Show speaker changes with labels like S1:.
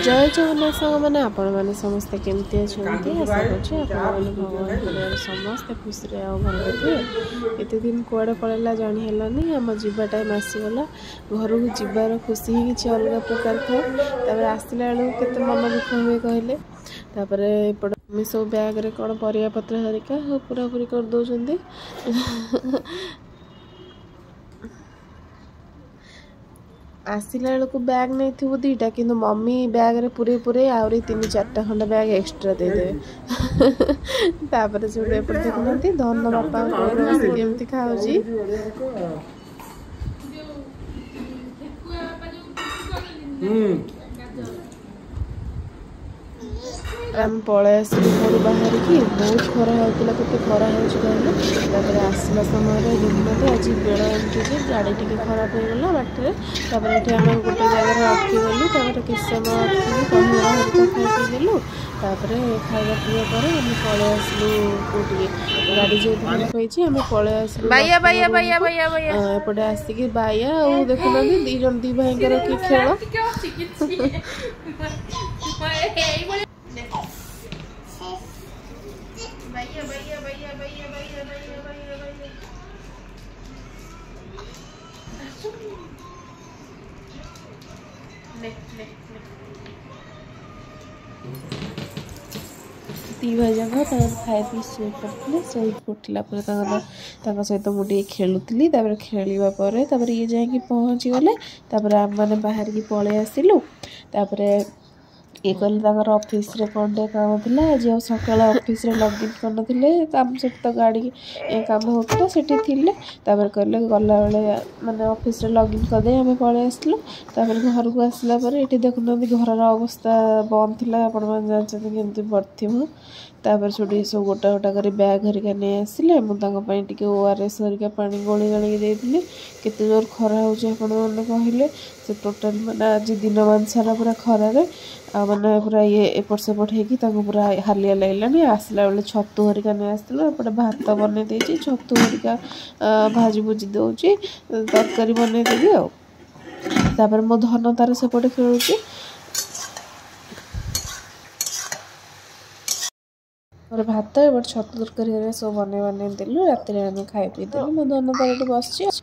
S1: जय जगन्नाथ सांग मैंने आपण मैंने समस्ते केमती अच्छे आशा करछे आपण भगवान समस्ते खुशी भल थे। एत दिन कुआड़े पड़ेगा जानी है आम जीवा टाइम आसीगला घर को जीवार खुशी ही किसी अलग प्रकार था। आसला बेलू के मन दुख हुए कहले एपट मम्मी सब बैग कौन परिया पत्र हरिका पूरा पूरी कर दौरान आसला बेलू बैग नहीं थी दीटा कि मम्मी बैग रे पूरे पूरे आहरी 3-4टा खंड बैग एक्सट्रा देदे से देखुना धन बापा केमती खाऊँगी आम पलै आसलु घर बाहर की बहुत खरा होता के खरा होकर आसला समय देखुना आज बेल एमती गाड़ी टी खराब हो गला बाटे ये आम गोटे जगह अटकीगलु किस समय अटकी खाईदेलु खाଇବା पिया पर आम पलै आसलु कौटी गाड़ी जेहतु आम पलै आसलु एपटे आसिक बाया और देखुना दी भाई कि खेल दी भाई जाक खाए पी शो करते शो उठला सहित मुझे खेलुली खेलवा पर ये जाकि पहुँची गले आम मैंने बाहर की पलै आसलु ये कहले ऑफिस रे कौन काम था आज सका ऑफिस रे लॉगिन करनथिले काम से तो गाड़ी काम होता से कहले गला बेले माने ऑफिस रे लॉगिन करदे आम पलै आसलु घर को आसला ये देखुना घर अवस्था बंद थी आपण मैंने जानते केमती पड़ो छोटी सब गोटा गोटा कर बैग हरिका नहीं आसिले मुझे ओआरएस हरिका पानी गोली गाड़ी देती केते जोर खरा होने कहले से टोटाल माने आज दिन मान सारा पूरा खरारे मैंने पूरा ये एपट सेपट हो पूरा हालिया लगे आसला बेले छतु हरिका नहीं आसला एपटे भात बन देती छतु हरिका भाजी भुजी दूची तरकारी बन देवी आपर मो धन तार सेपटे खेलुची भात एपट छतु तरकारी सब बन देलु रात खाई पी देलु मो धन तार बस।